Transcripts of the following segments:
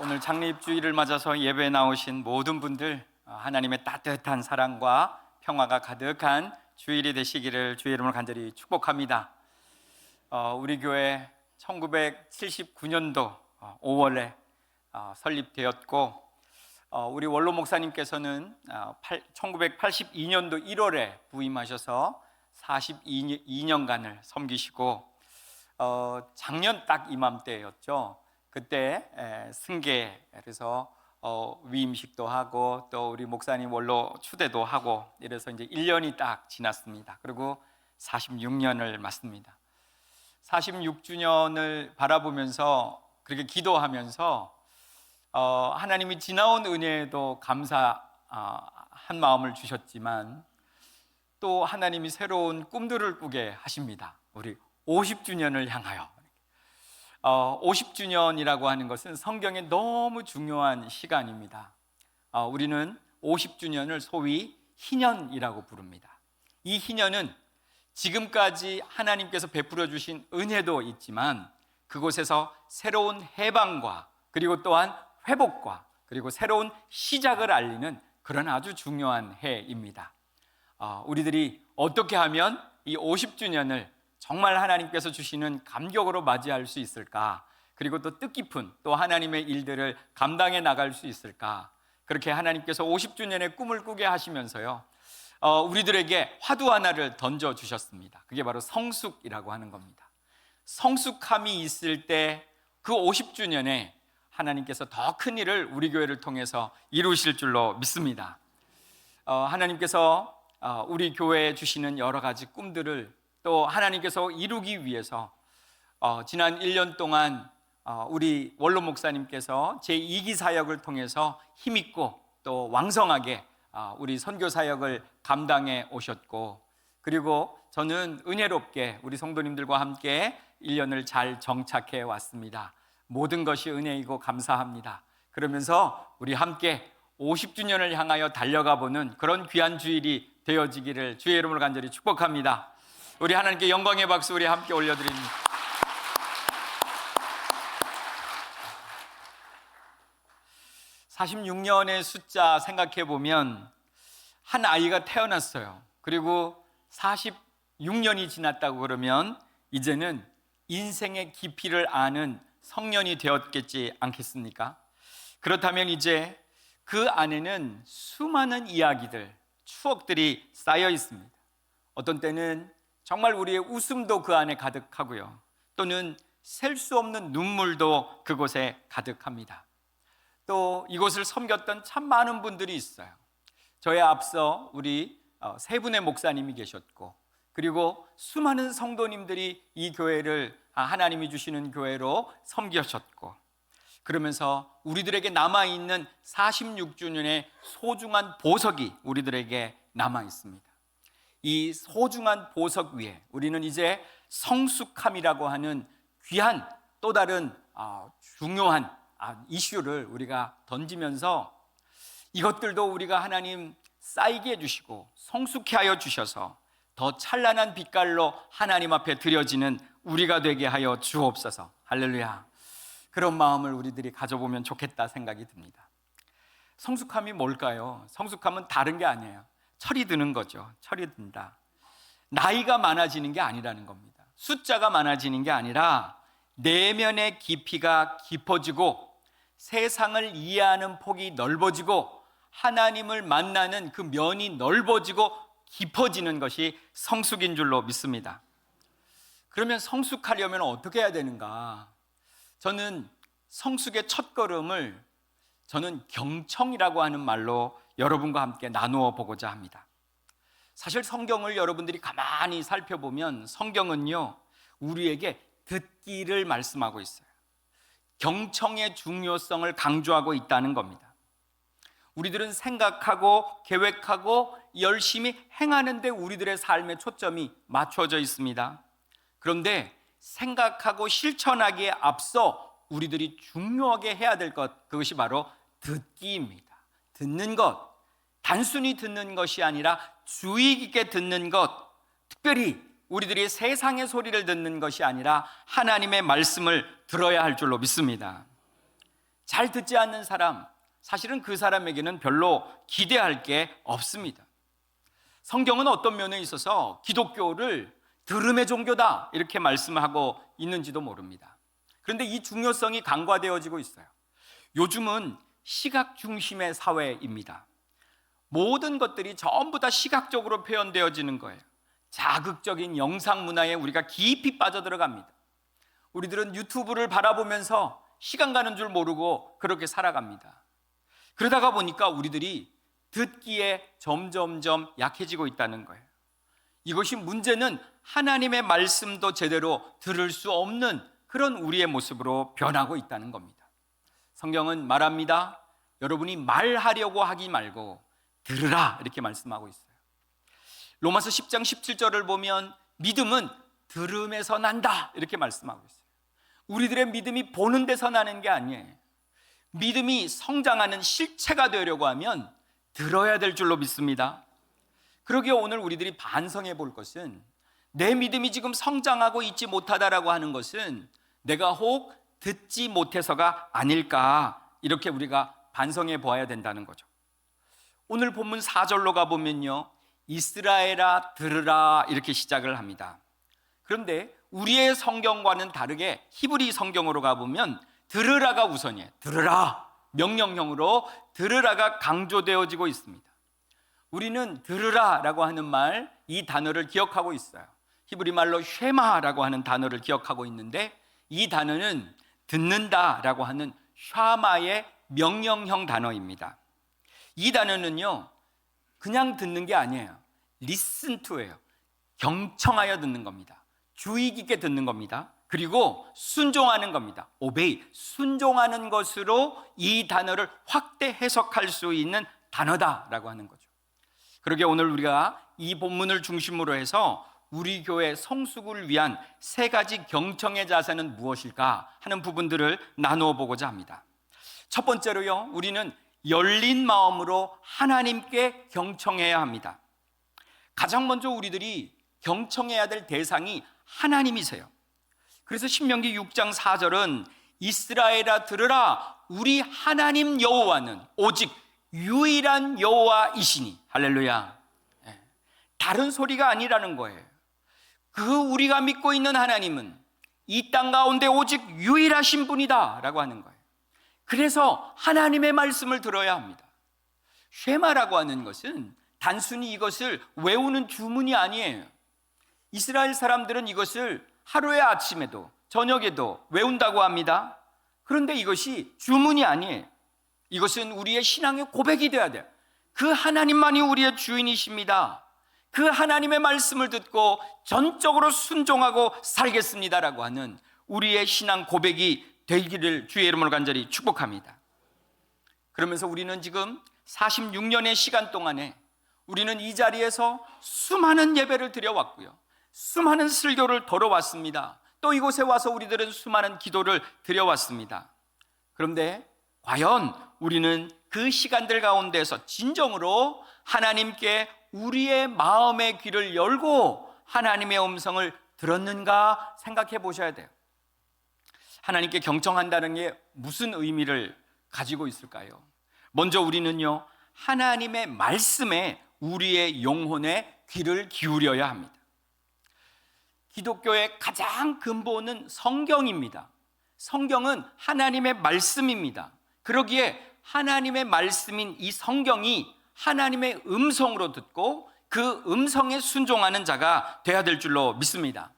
오늘 장립주일을 맞아서 예배에 나오신 모든 분들 하나님의 따뜻한 사랑과 평화가 가득한 주일이 되시기를 주의 이름으로 간절히 축복합니다. 우리 교회 1979년도 5월에 설립되었고 우리 원로 목사님께서는 1982년도 1월에 부임하셔서 42년간을 섬기시고 작년 딱 이맘때였죠. 그때 승계, 그래서 위임식도 하고 또 우리 목사님 원로 추대도 하고 이래서 이제 1년이 딱 지났습니다. 그리고 46년을 맞습니다. 46주년을 바라보면서 그렇게 기도하면서 하나님이 지나온 은혜에도 감사한 마음을 주셨지만 또 하나님이 새로운 꿈들을 꾸게 하십니다. 우리 50주년을 향하여 50주년이라고 하는 것은 성경에 너무 중요한 시간입니다. 우리는 50주년을 소위 희년이라고 부릅니다. 이 희년은 지금까지 하나님께서 베풀어 주신 은혜도 있지만 그곳에서 새로운 해방과 그리고 또한 회복과 그리고 새로운 시작을 알리는 그런 아주 중요한 해입니다. 우리들이 어떻게 하면 이 50주년을 정말 하나님께서 주시는 감격으로 맞이할 수 있을까? 그리고 또 뜻깊은 또 하나님의 일들을 감당해 나갈 수 있을까? 그렇게 하나님께서 50주년의 꿈을 꾸게 하시면서요 우리들에게 화두 하나를 던져주셨습니다. 그게 바로 성숙이라고 하는 겁니다. 성숙함이 있을 때 그 50주년에 하나님께서 더 큰 일을 우리 교회를 통해서 이루실 줄로 믿습니다. 하나님께서 우리 교회에 주시는 여러 가지 꿈들을 또 하나님께서 이루기 위해서 지난 1년 동안 우리 원로 목사님께서 제2기 사역을 통해서 힘있고 또 왕성하게 우리 선교 사역을 감당해 오셨고 그리고 저는 은혜롭게 우리 성도님들과 함께 1년을 잘 정착해 왔습니다. 모든 것이 은혜이고 감사합니다. 그러면서 우리 함께 50주년을 향하여 달려가 보는 그런 귀한 주일이 되어지기를 주의 이름으로 간절히 축복합니다. 우리 하나님께 영광의 박수 우리 함께 올려드립니다. (46년의) 숫자 생각해 보면 한 아이가 태어났어요. 그리고 46년이 지났다고 그러면 이제는 인생의 깊이를 아는 성년이 되었겠지 않겠습니까? 그렇다면 이제 그 안에는 수많은 이야기들, 추억들이 쌓여 있습니다. 어떤 때는 정말 우리의 웃음도 그 안에 가득하고요. 또는 셀 수 없는 눈물도 그곳에 가득합니다. 또 이곳을 섬겼던 참 많은 분들이 있어요. 저에 앞서 우리 세 분의 목사님이 계셨고 그리고 수많은 성도님들이 이 교회를 하나님이 주시는 교회로 섬기셨고 그러면서 우리들에게 남아있는 46주년의 소중한 보석이 우리들에게 남아있습니다. 이 소중한 보석 위에 우리는 이제 성숙함이라고 하는 귀한 또 다른 중요한 이슈를 우리가 던지면서 이것들도 우리가 하나님 쌓이게 해주시고 성숙해 하여 주셔서 더 찬란한 빛깔로 하나님 앞에 드려지는 우리가 되게 하여 주옵소서. 할렐루야. 그런 마음을 우리들이 가져보면 좋겠다 생각이 듭니다. 성숙함이 뭘까요? 성숙함은 다른 게 아니에요. 철이 드는 거죠. 철이 든다. 나이가 많아지는 게 아니라는 겁니다. 숫자가 많아지는 게 아니라 내면의 깊이가 깊어지고 세상을 이해하는 폭이 넓어지고 하나님을 만나는 그 면이 넓어지고 깊어지는 것이 성숙인 줄로 믿습니다. 그러면 성숙하려면 어떻게 해야 되는가? 저는 성숙의 첫걸음을 저는 경청이라고 하는 말로 여러분과 함께 나누어 보고자 합니다. 사실 성경을 여러분들이 가만히 살펴보면 성경은요 우리에게 듣기를 말씀하고 있어요. 경청의 중요성을 강조하고 있다는 겁니다. 우리들은 생각하고 계획하고 열심히 행하는 데 우리들의 삶의 초점이 맞춰져 있습니다. 그런데 생각하고 실천하기에 앞서 우리들이 중요하게 해야 될 것, 그것이 바로 듣기입니다. 듣는 것, 단순히 듣는 것이 아니라 주의 깊게 듣는 것, 특별히 우리들이 세상의 소리를 듣는 것이 아니라 하나님의 말씀을 들어야 할 줄로 믿습니다. 잘 듣지 않는 사람, 사실은 그 사람에게는 별로 기대할 게 없습니다. 성경은 어떤 면에 있어서 기독교를 들음의 종교다 이렇게 말씀하고 있는지도 모릅니다. 그런데 이 중요성이 간과되어지고 있어요. 요즘은 시각 중심의 사회입니다. 모든 것들이 전부 다 시각적으로 표현되어지는 거예요. 자극적인 영상 문화에 우리가 깊이 빠져들어갑니다. 우리들은 유튜브를 바라보면서 시간 가는 줄 모르고 그렇게 살아갑니다. 그러다가 보니까 우리들이 듣기에 점점점 약해지고 있다는 거예요. 이것이 문제는 하나님의 말씀도 제대로 들을 수 없는 그런 우리의 모습으로 변하고 있다는 겁니다. 성경은 말합니다. 여러분이 말하려고 하기 말고 들으라 이렇게 말씀하고 있어요. 로마서 10장 17절을 보면 믿음은 들음에서 난다 이렇게 말씀하고 있어요. 우리들의 믿음이 보는 데서 나는 게 아니에요. 믿음이 성장하는 실체가 되려고 하면 들어야 될 줄로 믿습니다. 그러기에 오늘 우리들이 반성해 볼 것은 내 믿음이 지금 성장하고 있지 못하다라고 하는 것은 내가 혹 듣지 못해서가 아닐까 이렇게 우리가 반성해 보아야 된다는 거죠. 오늘 본문 4절로 가보면요, 이스라엘아 들으라 이렇게 시작을 합니다. 그런데 우리의 성경과는 다르게 히브리 성경으로 가보면 들으라가 우선이에요. 들으라, 명령형으로 들으라가 강조되어지고 있습니다. 우리는 들으라라고 하는 말, 이 단어를 기억하고 있어요. 히브리 말로 쉐마라고 하는 단어를 기억하고 있는데 이 단어는 듣는다라고 하는 샤마의 명령형 단어입니다. 이 단어는요, 그냥 듣는 게 아니에요. listen to예요. 경청하여 듣는 겁니다. 주의 깊게 듣는 겁니다. 그리고 순종하는 겁니다. obey, 순종하는 것으로 이 단어를 확대 해석할 수 있는 단어다라고 하는 거죠. 그러게 오늘 우리가 이 본문을 중심으로 해서 우리 교회 성숙을 위한 세 가지 경청의 자세는 무엇일까 하는 부분들을 나누어 보고자 합니다. 첫 번째로요, 우리는 열린 마음으로 하나님께 경청해야 합니다. 가장 먼저 우리들이 경청해야 될 대상이 하나님이세요. 그래서 신명기 6장 4절은 이스라엘아 들으라, 우리 하나님 여호와는 오직 유일한 여호와이시니, 할렐루야. 다른 소리가 아니라는 거예요. 그 우리가 믿고 있는 하나님은 이 땅 가운데 오직 유일하신 분이다 라고 하는 거예요. 그래서 하나님의 말씀을 들어야 합니다. 쉐마라고 하는 것은 단순히 이것을 외우는 주문이 아니에요. 이스라엘 사람들은 이것을 하루의 아침에도 저녁에도 외운다고 합니다. 그런데 이것이 주문이 아니에요. 이것은 우리의 신앙의 고백이 되어야 돼요. 그 하나님만이 우리의 주인이십니다. 그 하나님의 말씀을 듣고 전적으로 순종하고 살겠습니다라고 하는 우리의 신앙 고백이 되기를 주의 이름으로 간절히 축복합니다. 그러면서 우리는 지금 46년의 시간 동안에 우리는 이 자리에서 수많은 예배를 드려왔고요, 수많은 설교를 들어왔습니다. 또 이곳에 와서 우리들은 수많은 기도를 드려왔습니다. 그런데 과연 우리는 그 시간들 가운데서 진정으로 하나님께 우리의 마음의 귀를 열고 하나님의 음성을 들었는가 생각해 보셔야 돼요. 하나님께 경청한다는 게 무슨 의미를 가지고 있을까요? 먼저 우리는요, 하나님의 말씀에 우리의 영혼의 귀를 기울여야 합니다. 기독교의 가장 근본은 성경입니다. 성경은 하나님의 말씀입니다. 그러기에 하나님의 말씀인 이 성경이 하나님의 음성으로 듣고 그 음성에 순종하는 자가 되어야 될 줄로 믿습니다.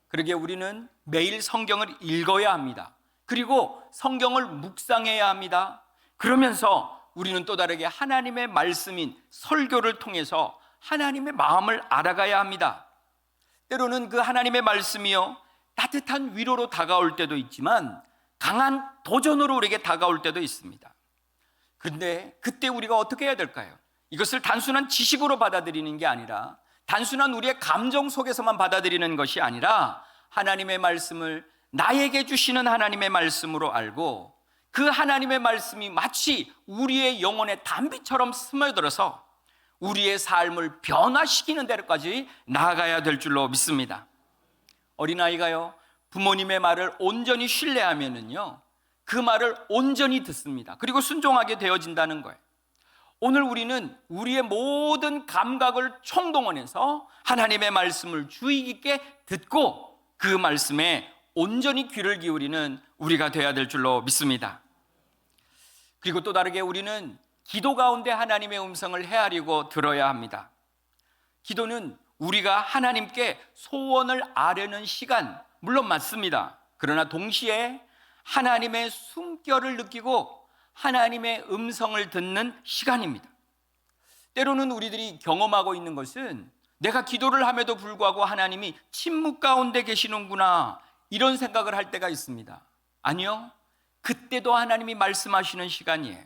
그러기에 우리는 매일 성경을 읽어야 합니다. 그리고 성경을 묵상해야 합니다. 그러면서 우리는 또 다르게 하나님의 말씀인 설교를 통해서 하나님의 마음을 알아가야 합니다. 때로는 그 하나님의 말씀이요, 따뜻한 위로로 다가올 때도 있지만 강한 도전으로 우리에게 다가올 때도 있습니다. 그런데 그때 우리가 어떻게 해야 될까요? 이것을 단순한 지식으로 받아들이는 게 아니라, 단순한 우리의 감정 속에서만 받아들이는 것이 아니라 하나님의 말씀을 나에게 주시는 하나님의 말씀으로 알고 그 하나님의 말씀이 마치 우리의 영혼의 단비처럼 스며들어서 우리의 삶을 변화시키는 데까지 나아가야 될 줄로 믿습니다. 어린아이가요, 부모님의 말을 온전히 신뢰하면은요, 그 말을 온전히 듣습니다. 그리고 순종하게 되어진다는 거예요. 오늘 우리는 우리의 모든 감각을 총동원해서 하나님의 말씀을 주의 깊게 듣고 그 말씀에 온전히 귀를 기울이는 우리가 되어야 될 줄로 믿습니다. 그리고 또 다르게 우리는 기도 가운데 하나님의 음성을 헤아리고 들어야 합니다. 기도는 우리가 하나님께 소원을 아뢰는 시간, 물론 맞습니다. 그러나 동시에 하나님의 숨결을 느끼고 하나님의 음성을 듣는 시간입니다. 때로는 우리들이 경험하고 있는 것은 내가 기도를 함에도 불구하고 하나님이 침묵 가운데 계시는구나, 이런 생각을 할 때가 있습니다. 아니요, 그때도 하나님이 말씀하시는 시간이에요.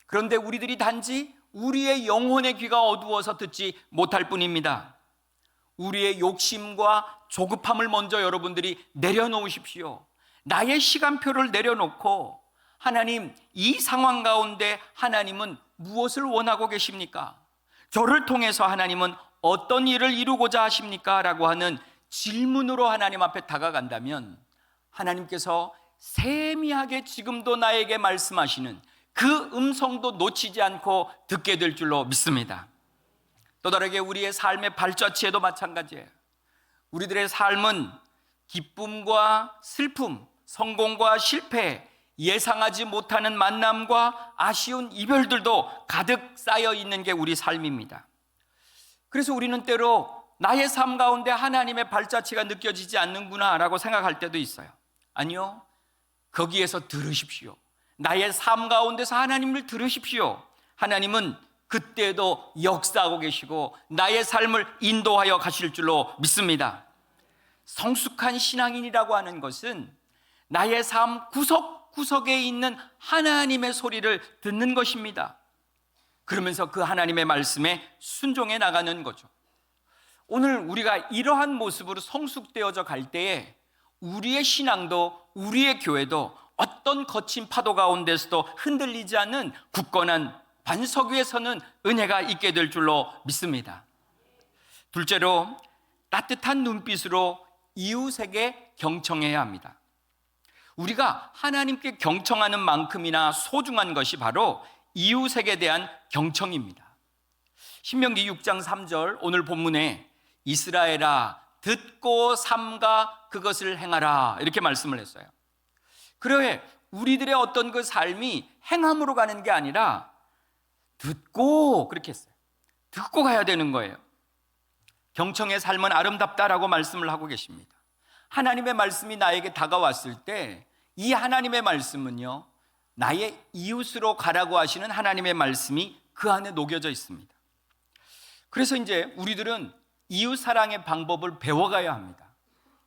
그런데 우리들이 단지 우리의 영혼의 귀가 어두워서 듣지 못할 뿐입니다. 우리의 욕심과 조급함을 먼저 여러분들이 내려놓으십시오. 나의 시간표를 내려놓고 하나님, 이 상황 가운데 하나님은 무엇을 원하고 계십니까? 저를 통해서 하나님은 어떤 일을 이루고자 하십니까? 라고 하는 질문으로 하나님 앞에 다가간다면 하나님께서 세미하게 지금도 나에게 말씀하시는 그 음성도 놓치지 않고 듣게 될 줄로 믿습니다. 또 다르게 우리의 삶의 발자취에도 마찬가지예요. 우리들의 삶은 기쁨과 슬픔, 성공과 실패, 예상하지 못하는 만남과 아쉬운 이별들도 가득 쌓여 있는 게 우리 삶입니다. 그래서 우리는 때로 나의 삶 가운데 하나님의 발자취가 느껴지지 않는구나 라고 생각할 때도 있어요. 아니요, 거기에서 들으십시오. 나의 삶 가운데서 하나님을 들으십시오. 하나님은 그때도 역사하고 계시고 나의 삶을 인도하여 가실 줄로 믿습니다. 성숙한 신앙인이라고 하는 것은 나의 삶 구석구석에 있는 하나님의 소리를 듣는 것입니다. 그러면서 그 하나님의 말씀에 순종해 나가는 거죠. 오늘 우리가 이러한 모습으로 성숙되어져 갈 때에 우리의 신앙도 우리의 교회도 어떤 거친 파도 가운데서도 흔들리지 않는 굳건한 반석 위에 서는 은혜가 있게 될 줄로 믿습니다. 둘째로, 따뜻한 눈빛으로 이웃에게 경청해야 합니다. 우리가 하나님께 경청하는 만큼이나 소중한 것이 바로 이웃에게 대한 경청입니다. 신명기 6장 3절, 오늘 본문에 이스라엘아 듣고 삼가 그것을 행하라, 이렇게 말씀을 했어요. 그러해 우리들의 어떤 그 삶이 행함으로 가는 게 아니라 듣고, 그렇게 했어요. 듣고 가야 되는 거예요. 경청의 삶은 아름답다라고 말씀을 하고 계십니다. 하나님의 말씀이 나에게 다가왔을 때 이 하나님의 말씀은요, 나의 이웃으로 가라고 하시는 하나님의 말씀이 그 안에 녹여져 있습니다. 그래서 이제 우리들은 이웃 사랑의 방법을 배워가야 합니다.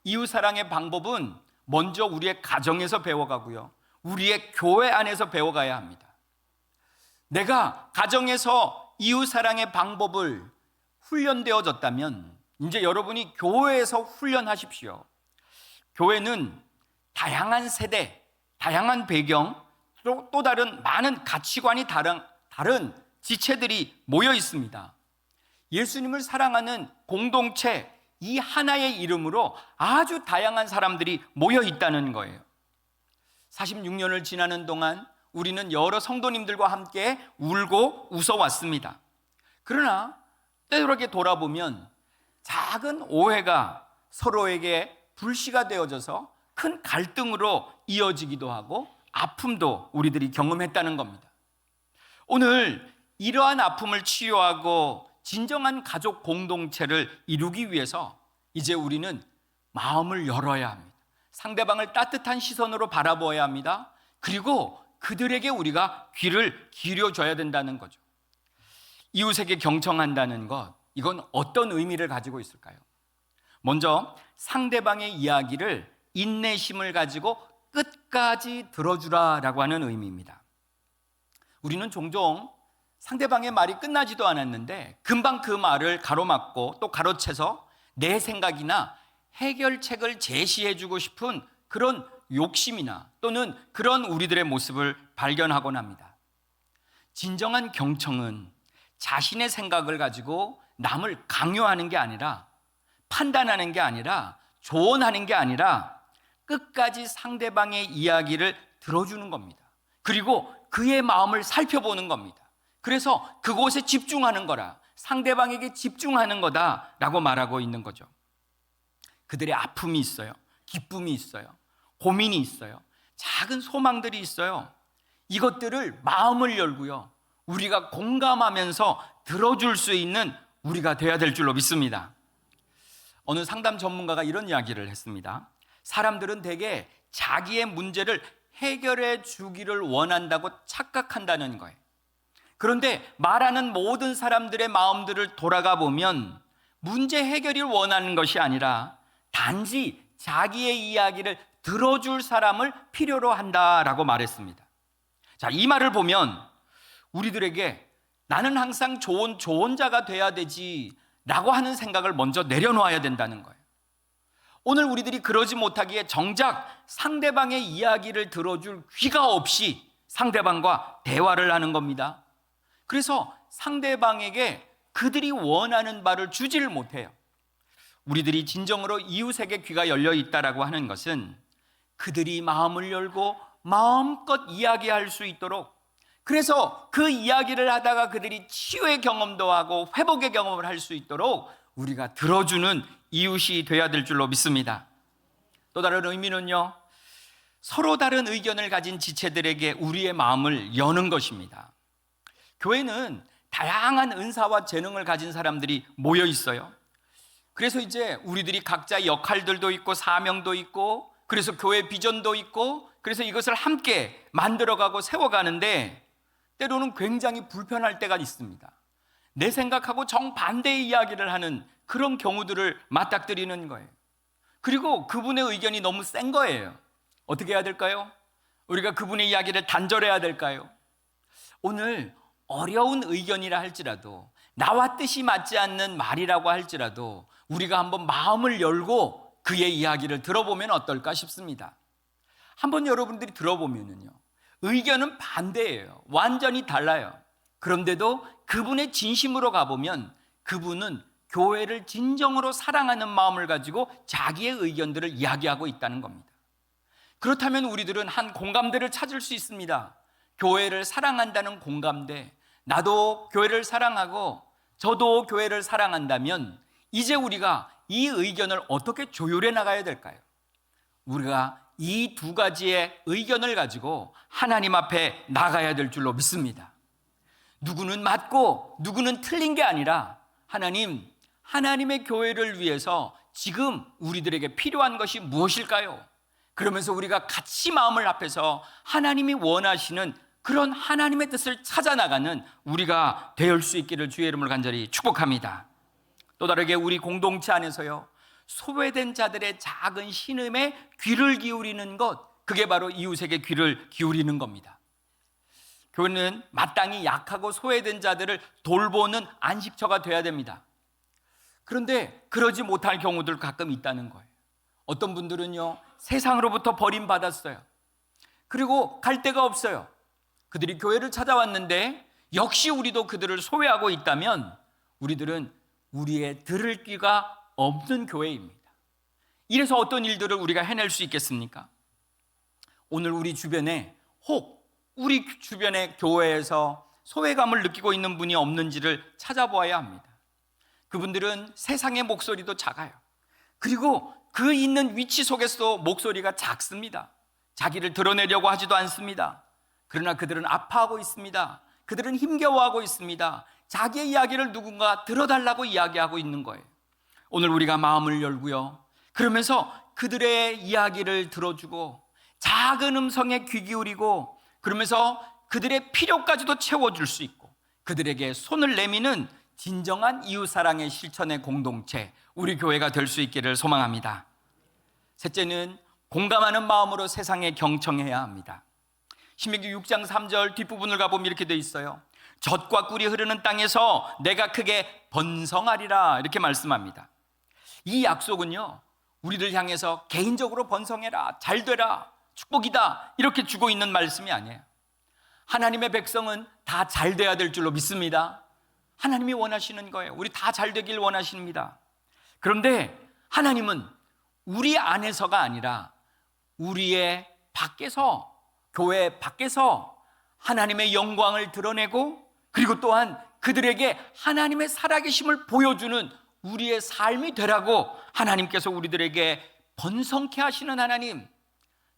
이웃 사랑의 방법은 먼저 우리의 가정에서 배워가고요, 우리의 교회 안에서 배워가야 합니다. 내가 가정에서 이웃 사랑의 방법을 훈련되어졌다면 이제 여러분이 교회에서 훈련하십시오. 교회는 다양한 세대, 다양한 배경, 또 다른 많은 가치관이 다른 지체들이 모여 있습니다. 예수님을 사랑하는 공동체, 이 하나의 이름으로 아주 다양한 사람들이 모여 있다는 거예요. 46년을 지나는 동안 우리는 여러 성도님들과 함께 울고 웃어왔습니다. 그러나 때로게 돌아보면 작은 오해가 서로에게 불씨가 되어져서 큰 갈등으로 이어지기도 하고 아픔도 우리들이 경험했다는 겁니다. 오늘 이러한 아픔을 치유하고 진정한 가족 공동체를 이루기 위해서 이제 우리는 마음을 열어야 합니다. 상대방을 따뜻한 시선으로 바라보아야 합니다. 그리고 그들에게 우리가 귀를 기울여줘야 된다는 거죠. 이웃에게 경청한다는 것, 이건 어떤 의미를 가지고 있을까요? 먼저 상대방의 이야기를 인내심을 가지고 끝까지 들어주라라고 하는 의미입니다. 우리는 종종 상대방의 말이 끝나지도 않았는데 금방 그 말을 가로막고 또 가로채서 내 생각이나 해결책을 제시해주고 싶은 그런 욕심이나 또는 그런 우리들의 모습을 발견하곤 합니다. 진정한 경청은 자신의 생각을 가지고 남을 강요하는 게 아니라, 판단하는 게 아니라, 조언하는 게 아니라 끝까지 상대방의 이야기를 들어주는 겁니다. 그리고 그의 마음을 살펴보는 겁니다. 그래서 그곳에 집중하는 거라, 상대방에게 집중하는 거다라고 말하고 있는 거죠. 그들의 아픔이 있어요. 기쁨이 있어요. 고민이 있어요. 작은 소망들이 있어요. 이것들을 마음을 열고요, 우리가 공감하면서 들어줄 수 있는 우리가 돼야 될 줄로 믿습니다. 어느 상담 전문가가 이런 이야기를 했습니다. 사람들은 대개 자기의 문제를 해결해 주기를 원한다고 착각한다는 거예요. 그런데 말하는 모든 사람들의 마음들을 돌아가 보면 문제 해결을 원하는 것이 아니라 단지 자기의 이야기를 들어줄 사람을 필요로 한다라고 말했습니다. 자, 이 말을 보면 우리들에게 나는 항상 좋은 조언자가 돼야 되지라고 하는 생각을 먼저 내려놓아야 된다는 거예요. 오늘 우리들이 그러지 못하기에 정작 상대방의 이야기를 들어줄 귀가 없이 상대방과 대화를 하는 겁니다. 그래서 상대방에게 그들이 원하는 바를 주지를 못해요. 우리들이 진정으로 이웃에게 귀가 열려 있다라고 하는 것은 그들이 마음을 열고 마음껏 이야기할 수 있도록, 그래서 그 이야기를 하다가 그들이 치유의 경험도 하고 회복의 경험을 할 수 있도록 우리가 들어주는 이웃이 돼야 될 줄로 믿습니다. 또 다른 의미는요, 서로 다른 의견을 가진 지체들에게 우리의 마음을 여는 것입니다. 교회는 다양한 은사와 재능을 가진 사람들이 모여 있어요. 그래서 이제 우리들이 각자 역할들도 있고 사명도 있고, 그래서 교회 비전도 있고, 그래서 이것을 함께 만들어가고 세워가는데 때로는 굉장히 불편할 때가 있습니다. 내 생각하고 정반대의 이야기를 하는 그런 경우들을 맞닥뜨리는 거예요. 그리고 그분의 의견이 너무 센 거예요. 어떻게 해야 될까요? 우리가 그분의 이야기를 단절해야 될까요? 오늘 어려운 의견이라 할지라도, 나와 뜻이 맞지 않는 말이라고 할지라도 우리가 한번 마음을 열고 그의 이야기를 들어보면 어떨까 싶습니다. 한번 여러분들이 들어보면요, 의견은 반대예요. 완전히 달라요. 그런데도 그분의 진심으로 가보면 그분은 교회를 진정으로 사랑하는 마음을 가지고 자기의 의견들을 이야기하고 있다는 겁니다. 그렇다면 우리들은 한 공감대를 찾을 수 있습니다. 교회를 사랑한다는 공감대, 나도 교회를 사랑하고 저도 교회를 사랑한다면 이제 우리가 이 의견을 어떻게 조율해 나가야 될까요? 우리가 이 두 가지의 의견을 가지고 하나님 앞에 나가야 될 줄로 믿습니다. 누구는 맞고 누구는 틀린 게 아니라 하나님의 교회를 위해서 지금 우리들에게 필요한 것이 무엇일까요? 그러면서 우리가 같이 마음을 합해서 하나님이 원하시는 그런 하나님의 뜻을 찾아 나가는 우리가 될 수 있기를 주의 이름으로 간절히 축복합니다. 또 다르게 우리 공동체 안에서요, 소외된 자들의 작은 신음에 귀를 기울이는 것, 그게 바로 이웃에게 귀를 기울이는 겁니다. 교회는 마땅히 약하고 소외된 자들을 돌보는 안식처가 돼야 됩니다. 그런데 그러지 못할 경우들 가끔 있다는 거예요. 어떤 분들은요, 세상으로부터 버림받았어요. 그리고 갈 데가 없어요. 그들이 교회를 찾아왔는데 역시 우리도 그들을 소외하고 있다면 우리들은 우리의 들을 귀가 없는 교회입니다. 이래서 어떤 일들을 우리가 해낼 수 있겠습니까? 오늘 우리 주변에 혹 우리 주변의 교회에서 소외감을 느끼고 있는 분이 없는지를 찾아보아야 합니다. 그분들은 세상의 목소리도 작아요. 그리고 그 있는 위치 속에서도 목소리가 작습니다. 자기를 드러내려고 하지도 않습니다. 그러나 그들은 아파하고 있습니다. 그들은 힘겨워하고 있습니다. 자기의 이야기를 누군가 들어달라고 이야기하고 있는 거예요. 오늘 우리가 마음을 열고요, 그러면서 그들의 이야기를 들어주고 작은 음성에 귀 기울이고, 그러면서 그들의 필요까지도 채워줄 수 있고 그들에게 손을 내미는 진정한 이웃사랑의 실천의 공동체, 우리 교회가 될 수 있기를 소망합니다. 셋째는 공감하는 마음으로 세상에 경청해야 합니다. 신명기 6장 3절 뒷부분을 가보면 이렇게 돼 있어요. 젖과 꿀이 흐르는 땅에서 내가 크게 번성하리라, 이렇게 말씀합니다. 이 약속은요, 우리를 향해서 개인적으로 번성해라, 잘 되라, 축복이다, 이렇게 주고 있는 말씀이 아니에요. 하나님의 백성은 다 잘 돼야 될 줄로 믿습니다. 하나님이 원하시는 거예요. 우리 다 잘 되길 원하십니다. 그런데 하나님은 우리 안에서가 아니라 우리의 밖에서 교회 밖에서 하나님의 영광을 드러내고, 그리고 또한 그들에게 하나님의 살아계심을 보여주는 우리의 삶이 되라고 하나님께서 우리들에게 번성케 하시는 하나님,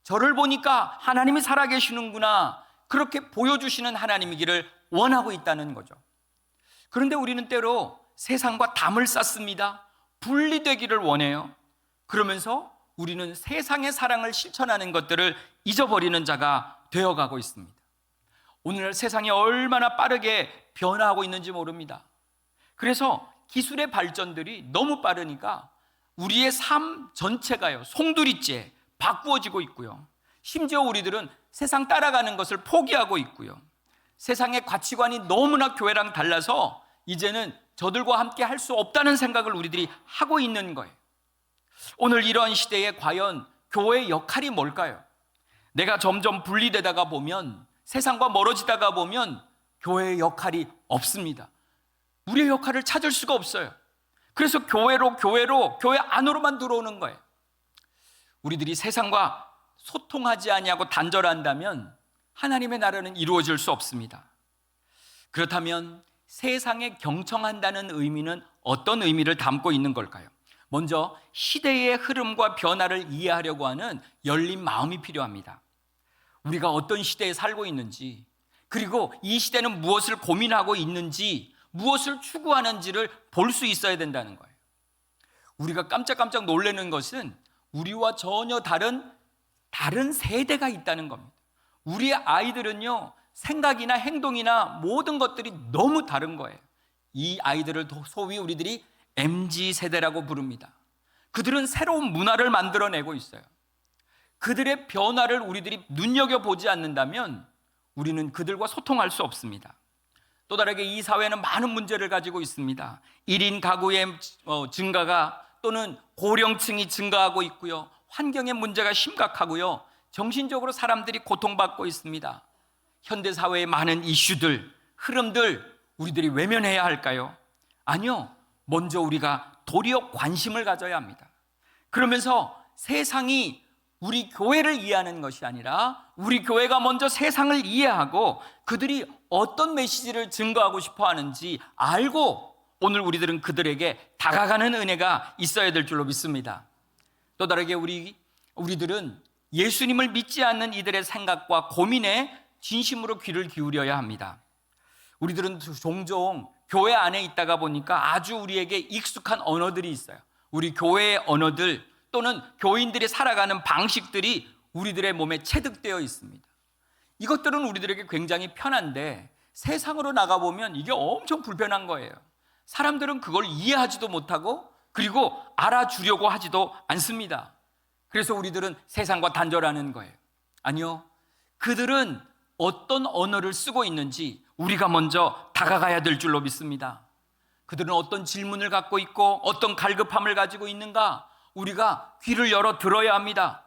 저를 보니까 하나님이 살아계시는구나, 그렇게 보여주시는 하나님이기를 원하고 있다는 거죠. 그런데 우리는 때로 세상과 담을 쌓습니다. 분리되기를 원해요. 그러면서 우리는 세상의 사랑을 실천하는 것들을 잊어버리는 자가 되어가고 있습니다. 오늘날 세상이 얼마나 빠르게 변화하고 있는지 모릅니다. 그래서 기술의 발전들이 너무 빠르니까 우리의 삶 전체가요, 송두리째 바꾸어지고 있고요. 심지어 우리들은 세상 따라가는 것을 포기하고 있고요. 세상의 가치관이 너무나 교회랑 달라서 이제는 저들과 함께 할 수 없다는 생각을 우리들이 하고 있는 거예요. 오늘 이런 시대에 과연 교회의 역할이 뭘까요? 내가 점점 분리되다가 보면, 세상과 멀어지다가 보면 교회의 역할이 없습니다. 우리의 역할을 찾을 수가 없어요. 그래서 교회 안으로만 들어오는 거예요. 우리들이 세상과 소통하지 아니하고 단절한다면 하나님의 나라는 이루어질 수 없습니다. 그렇다면 세상에 경청한다는 의미는 어떤 의미를 담고 있는 걸까요? 먼저 시대의 흐름과 변화를 이해하려고 하는 열린 마음이 필요합니다. 우리가 어떤 시대에 살고 있는지, 그리고 이 시대는 무엇을 고민하고 있는지, 무엇을 추구하는지를 볼 수 있어야 된다는 거예요. 우리가 깜짝깜짝 놀라는 것은 우리와 전혀 다른 세대가 있다는 겁니다. 우리의 아이들은요, 생각이나 행동이나 모든 것들이 너무 다른 거예요. 이 아이들을 소위 우리들이 MZ세대라고 부릅니다. 그들은 새로운 문화를 만들어내고 있어요. 그들의 변화를 우리들이 눈여겨보지 않는다면 우리는 그들과 소통할 수 없습니다. 또 다르게 이 사회는 많은 문제를 가지고 있습니다. 1인 가구의 증가가, 또는 고령층이 증가하고 있고요. 환경의 문제가 심각하고요. 정신적으로 사람들이 고통받고 있습니다. 현대사회의 많은 이슈들, 흐름들 우리들이 외면해야 할까요? 아니요. 먼저 우리가 도리어 관심을 가져야 합니다. 그러면서 세상이 우리 교회를 이해하는 것이 아니라 우리 교회가 먼저 세상을 이해하고 그들이 어떤 메시지를 증거하고 싶어 하는지 알고 오늘 우리들은 그들에게 다가가는 은혜가 있어야 될 줄로 믿습니다. 또 다르게 우리들은 예수님을 믿지 않는 이들의 생각과 고민에 진심으로 귀를 기울여야 합니다. 우리들은 종종 교회 안에 있다가 보니까 아주 우리에게 익숙한 언어들이 있어요. 우리 교회의 언어들 또는 교인들이 살아가는 방식들이 우리들의 몸에 체득되어 있습니다. 이것들은 우리들에게 굉장히 편한데 세상으로 나가보면 이게 엄청 불편한 거예요. 사람들은 그걸 이해하지도 못하고 그리고 알아주려고 하지도 않습니다. 그래서 우리들은 세상과 단절하는 거예요. 아니요, 그들은 어떤 언어를 쓰고 있는지 우리가 먼저 다가가야 될 줄로 믿습니다. 그들은 어떤 질문을 갖고 있고 어떤 갈급함을 가지고 있는가 우리가 귀를 열어 들어야 합니다.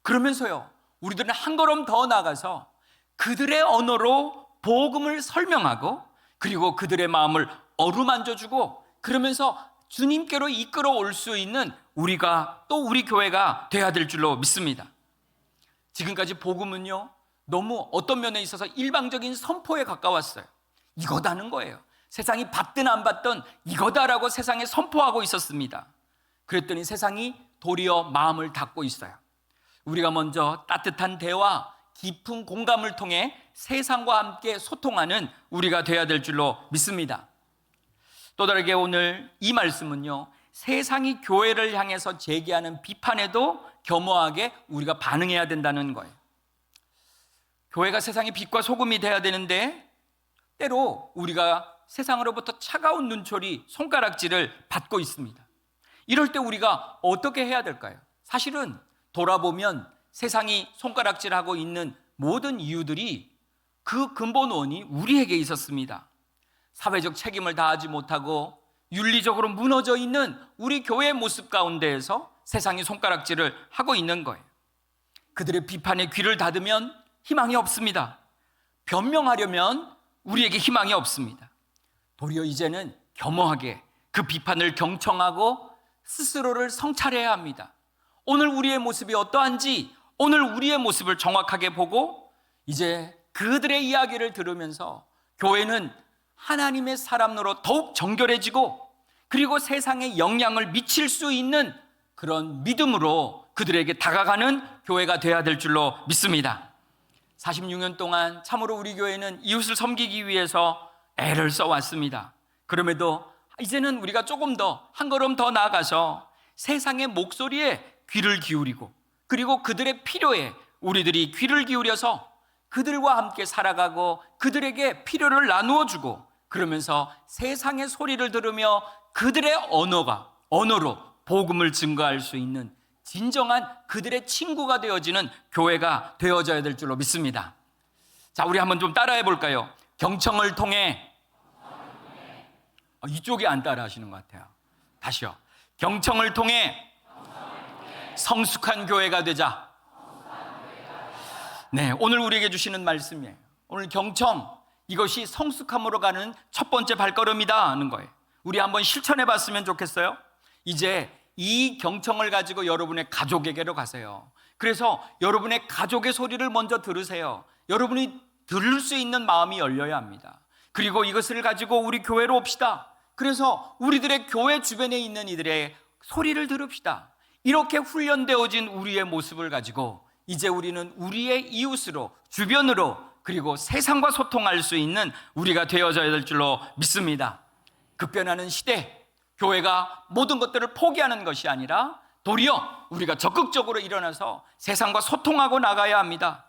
그러면서요, 우리들은 한 걸음 더 나가서 그들의 언어로 복음을 설명하고 그리고 그들의 마음을 어루만져주고 그러면서 주님께로 이끌어올 수 있는 우리가 또 우리 교회가 돼야 될 줄로 믿습니다. 지금까지 복음은요, 너무 어떤 면에 있어서 일방적인 선포에 가까웠어요. 이거다는 거예요. 세상이 받든 안 받든 이거다라고 세상에 선포하고 있었습니다. 그랬더니 세상이 도리어 마음을 닫고 있어요. 우리가 먼저 따뜻한 대화, 깊은 공감을 통해 세상과 함께 소통하는 우리가 돼야 될 줄로 믿습니다. 또 다르게 오늘 이 말씀은요, 세상이 교회를 향해서 제기하는 비판에도 겸허하게 우리가 반응해야 된다는 거예요. 교회가 세상의 빛과 소금이 돼야 되는데 때로 우리가 세상으로부터 차가운 눈초리, 손가락질을 받고 있습니다. 이럴 때 우리가 어떻게 해야 될까요? 사실은 돌아보면 세상이 손가락질하고 있는 모든 이유들이 그 근본원이 우리에게 있었습니다. 사회적 책임을 다하지 못하고 윤리적으로 무너져 있는 우리 교회의 모습 가운데에서 세상이 손가락질을 하고 있는 거예요. 그들의 비판에 귀를 닫으면 희망이 없습니다. 변명하려면 우리에게 희망이 없습니다. 도리어 이제는 겸허하게 그 비판을 경청하고 스스로를 성찰해야 합니다. 오늘 우리의 모습이 어떠한지 오늘 우리의 모습을 정확하게 보고 이제 그들의 이야기를 들으면서 교회는 하나님의 사람으로 더욱 정결해지고, 그리고 세상에 영향을 미칠 수 있는 그런 믿음으로 그들에게 다가가는 교회가 되어야 될 줄로 믿습니다. 46년 동안 참으로 우리 교회는 이웃을 섬기기 위해서 애를 써왔습니다. 그럼에도 이제는 우리가 조금 더 한 걸음 더 나아가서 세상의 목소리에 귀를 기울이고, 그리고 그들의 필요에 우리들이 귀를 기울여서 그들과 함께 살아가고 그들에게 필요를 나누어 주고, 그러면서 세상의 소리를 들으며 그들의 언어로 복음을 증거할 수 있는 진정한 그들의 친구가 되어지는 교회가 되어져야 될 줄로 믿습니다. 자, 우리 한번 좀 따라해 볼까요? 경청을 통해. 이쪽이 안 따라 하시는 것 같아요. 다시요. 경청을 통해 성숙한 교회가 되자. 네, 오늘 우리에게 주시는 말씀이에요. 오늘 경청, 이것이 성숙함으로 가는 첫 번째 발걸음이다 하는 거예요. 우리 한번 실천해 봤으면 좋겠어요. 이제 이 경청을 가지고 여러분의 가족에게로 가세요. 그래서 여러분의 가족의 소리를 먼저 들으세요. 여러분이 들을 수 있는 마음이 열려야 합니다. 그리고 이것을 가지고 우리 교회로 옵시다. 그래서 우리들의 교회 주변에 있는 이들의 소리를 들읍시다. 이렇게 훈련되어진 우리의 모습을 가지고 이제 우리는 우리의 이웃으로, 주변으로, 그리고 세상과 소통할 수 있는 우리가 되어져야 될 줄로 믿습니다. 급변하는 시대, 교회가 모든 것들을 포기하는 것이 아니라 도리어 우리가 적극적으로 일어나서 세상과 소통하고 나가야 합니다.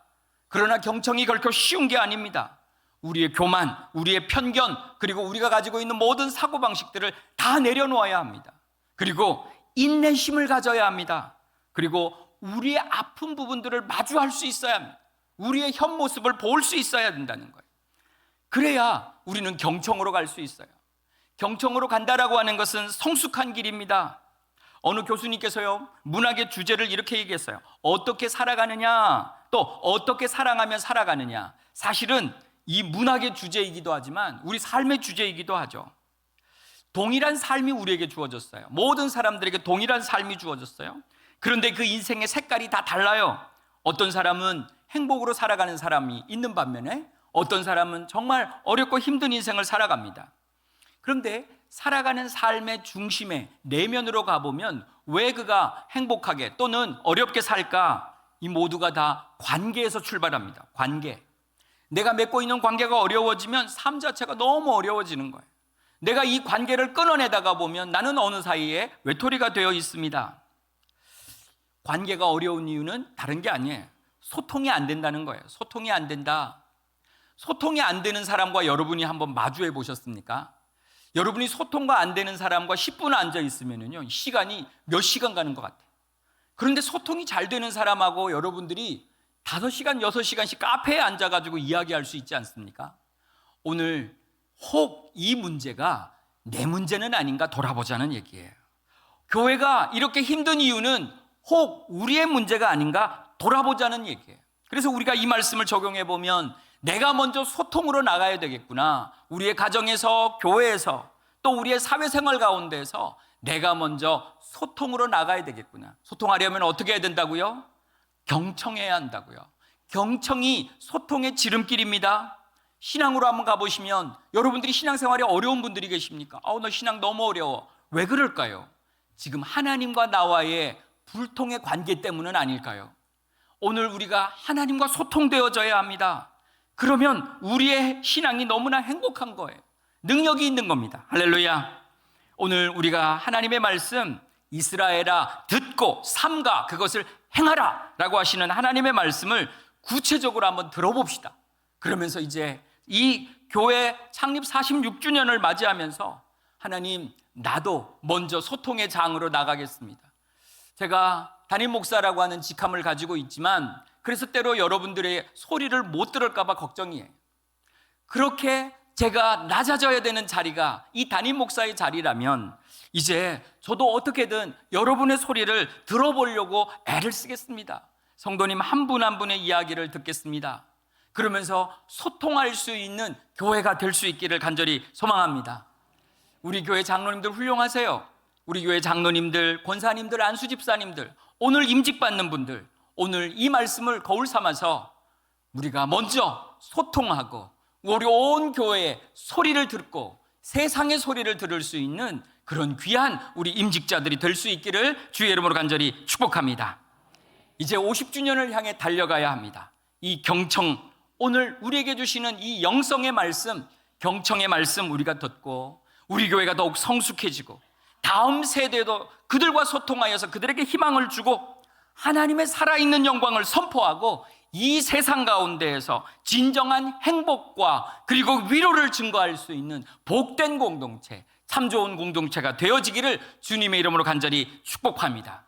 그러나 경청이 결코 쉬운 게 아닙니다. 우리의 교만, 우리의 편견, 그리고 우리가 가지고 있는 모든 사고방식들을 다 내려놓아야 합니다. 그리고 인내심을 가져야 합니다. 그리고 우리의 아픈 부분들을 마주할 수 있어야 합니다. 우리의 현 모습을 볼 수 있어야 된다는 거예요. 그래야 우리는 경청으로 갈 수 있어요. 경청으로 간다라고 하는 것은 성숙한 길입니다. 어느 교수님께서요, 문학의 주제를 이렇게 얘기했어요. 어떻게 살아가느냐, 또 어떻게 사랑하며 살아가느냐. 사실은 이 문학의 주제이기도 하지만 우리 삶의 주제이기도 하죠. 동일한 삶이 우리에게 주어졌어요. 모든 사람들에게 동일한 삶이 주어졌어요. 그런데 그 인생의 색깔이 다 달라요. 어떤 사람은 행복으로 살아가는 사람이 있는 반면에 어떤 사람은 정말 어렵고 힘든 인생을 살아갑니다. 그런데 살아가는 삶의 중심에 내면으로 가보면 왜 그가 행복하게 또는 어렵게 살까? 이 모두가 다 관계에서 출발합니다. 관계. 내가 맺고 있는 관계가 어려워지면 삶 자체가 너무 어려워지는 거예요. 내가 이 관계를 끊어내다가 보면 나는 어느 사이에 외톨이가 되어 있습니다. 관계가 어려운 이유는 다른 게 아니에요. 소통이 안 된다는 거예요. 소통이 안 된다. 소통이 안 되는 사람과 여러분이 한번 마주해 보셨습니까? 여러분이 소통과 안 되는 사람과 10분 앉아 있으면요, 시간이 몇 시간 가는 것 같아요. 그런데 소통이 잘 되는 사람하고 여러분들이 5시간, 6시간씩 카페에 앉아가지고 이야기할 수 있지 않습니까? 오늘 혹 이 문제가 내 문제는 아닌가 돌아보자는 얘기예요. 교회가 이렇게 힘든 이유는 혹 우리의 문제가 아닌가 돌아보자는 얘기예요. 그래서 우리가 이 말씀을 적용해 보면 내가 먼저 소통으로 나가야 되겠구나. 우리의 가정에서, 교회에서, 또 우리의 사회생활 가운데서 내가 먼저 소통으로 나가야 되겠구나. 소통하려면 어떻게 해야 된다고요? 경청해야 한다고요. 경청이 소통의 지름길입니다. 신앙으로 한번 가보시면 여러분들이 신앙생활이 어려운 분들이 계십니까? 너 신앙 너무 어려워. 왜 그럴까요? 지금 하나님과 나와의 불통의 관계 때문은 아닐까요? 오늘 우리가 하나님과 소통되어져야 합니다. 그러면 우리의 신앙이 너무나 행복한 거예요. 능력이 있는 겁니다. 할렐루야. 오늘 우리가 하나님의 말씀, 이스라엘아 듣고 삼가 그것을 행하라 라고 하시는 하나님의 말씀을 구체적으로 한번 들어봅시다. 그러면서 이제 이 교회 창립 46주년을 맞이하면서 하나님, 나도 먼저 소통의 장으로 나가겠습니다. 제가 담임 목사라고 하는 직함을 가지고 있지만 그래서 때로 여러분들의 소리를 못 들을까 봐 걱정이에요. 그렇게 제가 낮아져야 되는 자리가 이 담임 목사의 자리라면 이제 저도 어떻게든 여러분의 소리를 들어보려고 애를 쓰겠습니다. 성도님 한 분 한 분의 이야기를 듣겠습니다. 그러면서 소통할 수 있는 교회가 될 수 있기를 간절히 소망합니다. 우리 교회 장로님들 훌륭하세요. 우리 교회 장로님들, 권사님들, 안수집사님들, 오늘 임직받는 분들, 오늘 이 말씀을 거울 삼아서 우리가 먼저 소통하고 우리 온 교회의 소리를 듣고 세상의 소리를 들을 수 있는 그런 귀한 우리 임직자들이 될 수 있기를 주의 이름으로 간절히 축복합니다. 이제 50주년을 향해 달려가야 합니다. 이 경청, 오늘 우리에게 주시는 이 영성의 말씀, 경청의 말씀 우리가 듣고 우리 교회가 더욱 성숙해지고 다음 세대도 그들과 소통하여서 그들에게 희망을 주고 하나님의 살아있는 영광을 선포하고 이 세상 가운데에서 진정한 행복과 그리고 위로를 증거할 수 있는 복된 공동체, 참 좋은 공동체가 되어지기를 주님의 이름으로 간절히 축복합니다.